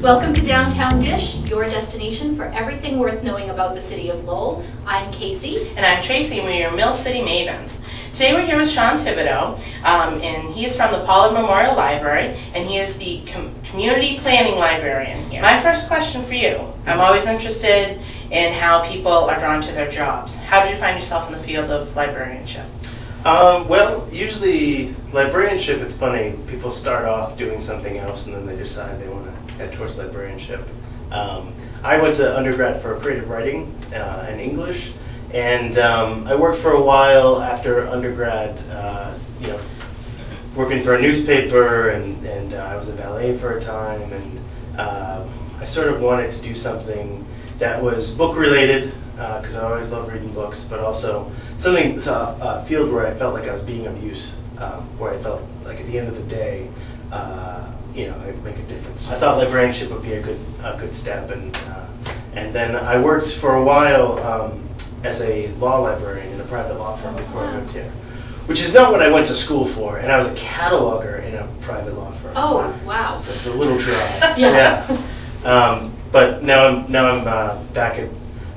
Welcome to Downtown Dish, your destination for everything worth knowing about the city of Lowell. I'm Casey. And I'm Tracy, and we're your Mill City Mavens. Today we're here with Sean Thibodeau, and he is from the Pollard Memorial Library, and he is the Community Planning Librarian here. My first question for you, I'm always interested in how people are drawn to their jobs. How did you find yourself in the field of librarianship? Well, usually librarianship, it's funny, people start off doing something else and then they decide they want to head towards librarianship. I went to undergrad for creative writing and English, and I worked for a while after undergrad, working for a newspaper, and I was a valet for a time, and I sort of wanted to do something that was book related, because I always loved reading books, but also something, a field where I felt like I was being of use, where I felt like at the end of the day, I'd make a difference. I thought librarianship would be a good step, and then I worked for a while as a law librarian in a private law firm before I moved here, which is not what I went to school for, and I was a cataloger in a private law firm. Oh, wow. So it's a little dry. Yeah. But now I'm back at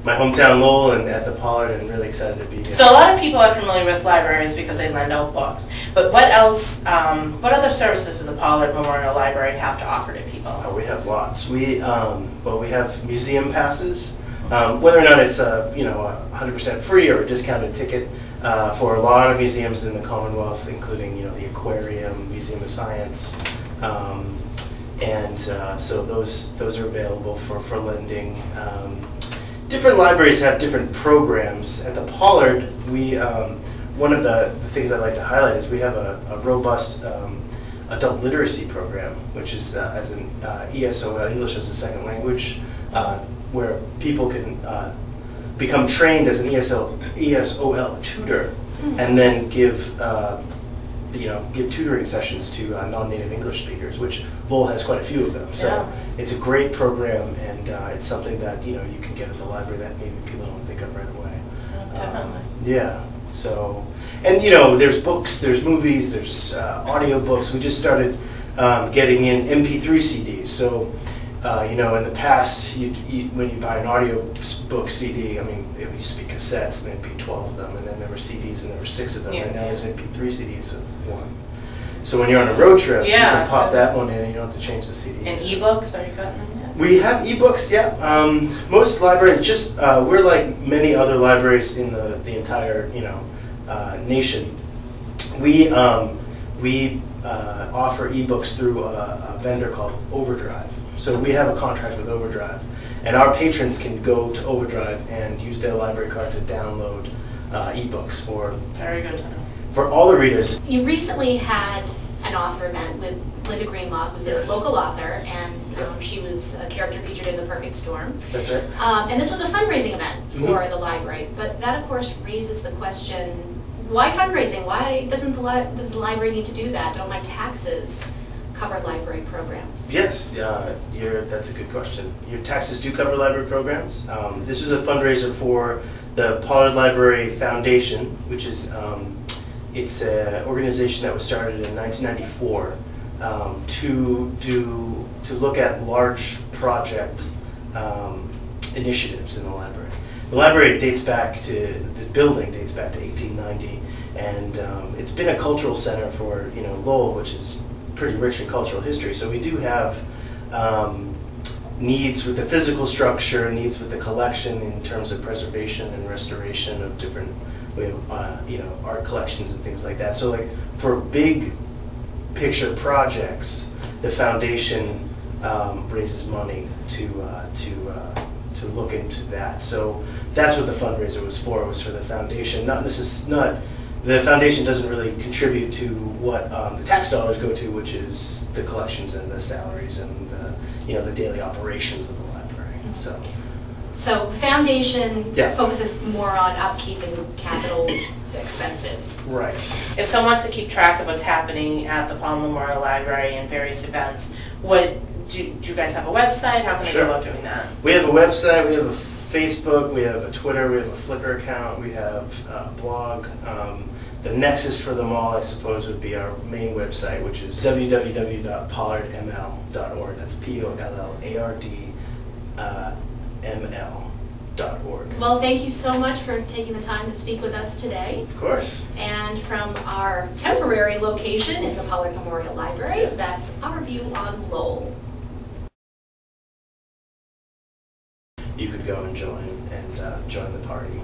my hometown Lowell and at the Pollard, and really excited to be here. So a lot of people are familiar with libraries because they lend out books. But what else? What other services does the Pollard Memorial Library have to offer to people? We have lots. We have museum passes. Whether or not it's 100% free or a discounted ticket for a lot of museums in the Commonwealth, including the Aquarium, Museum of Science. So those are available for lending. Different libraries have different programs. At the Pollard, we one of the things I like to highlight is we have a robust adult literacy program, which is as an ESOL, English as a Second Language, where people can become trained as an ESOL tutor, and then give tutoring sessions to non-native English speakers, which Lowell has quite a few of them. So it's a great program, and it's something that you can get at the library that maybe people don't think of right away. Definitely. So, and there's books, there's movies, there's audio books. We just started getting in MP3 CDs. So, in the past, when you buy an audio book CD, it used to be cassettes, and there'd be 12 of them, and then there were CDs, and there were 6 of them, and now there's MP3 CDs of 1. So when you're on a road trip, you can pop that one in, and you don't have to change the CDs. And e-books, are you cutting them yet? We have e-books, yeah. Most libraries, we're like many other libraries in the entire nation. We offer e-books through a vendor called Overdrive. So we have a contract with Overdrive, and our patrons can go to Overdrive and use their library card to download e-books for all the readers. You recently had an author event with Linda Greenlaw, who's a local author, and she was a character featured in The Perfect Storm. That's right. And this was a fundraising event for the library, but that of course raises the question, why fundraising? Why does the library need to do that? Don't my taxes cover library programs? Yes, that's a good question. Your taxes do cover library programs. This was a fundraiser for the Pollard Library Foundation, which is it's an organization that was started in 1994 to look at large project initiatives in the library. The library dates back to, this building dates back to 1890, and it's been a cultural center for Lowell, which is pretty rich in cultural history. So we do have needs with the physical structure, needs with the collection in terms of preservation and restoration of different, we have art collections and things like that. So like for big picture projects, the foundation raises money to look into that. So that's what the fundraiser was for. It was for the foundation. The foundation doesn't really contribute to what the tax dollars go to, which is the collections and the salaries and the daily operations of the library. So the foundation focuses more on upkeep and capital expenses. Right. If someone wants to keep track of what's happening at the Pollard Memorial Library and various events, do you guys have a website? How can they go about doing that? We have a website. We have Facebook, we have a Twitter, we have a Flickr account, we have a blog. The nexus for them all, I suppose, would be our main website, which is www.pollardml.org. That's POLLARDML.org. Well, thank you so much for taking the time to speak with us today. Of course. And from our temporary location in the Pollard Memorial Library, that's our view on Lowell. You could go and join the party.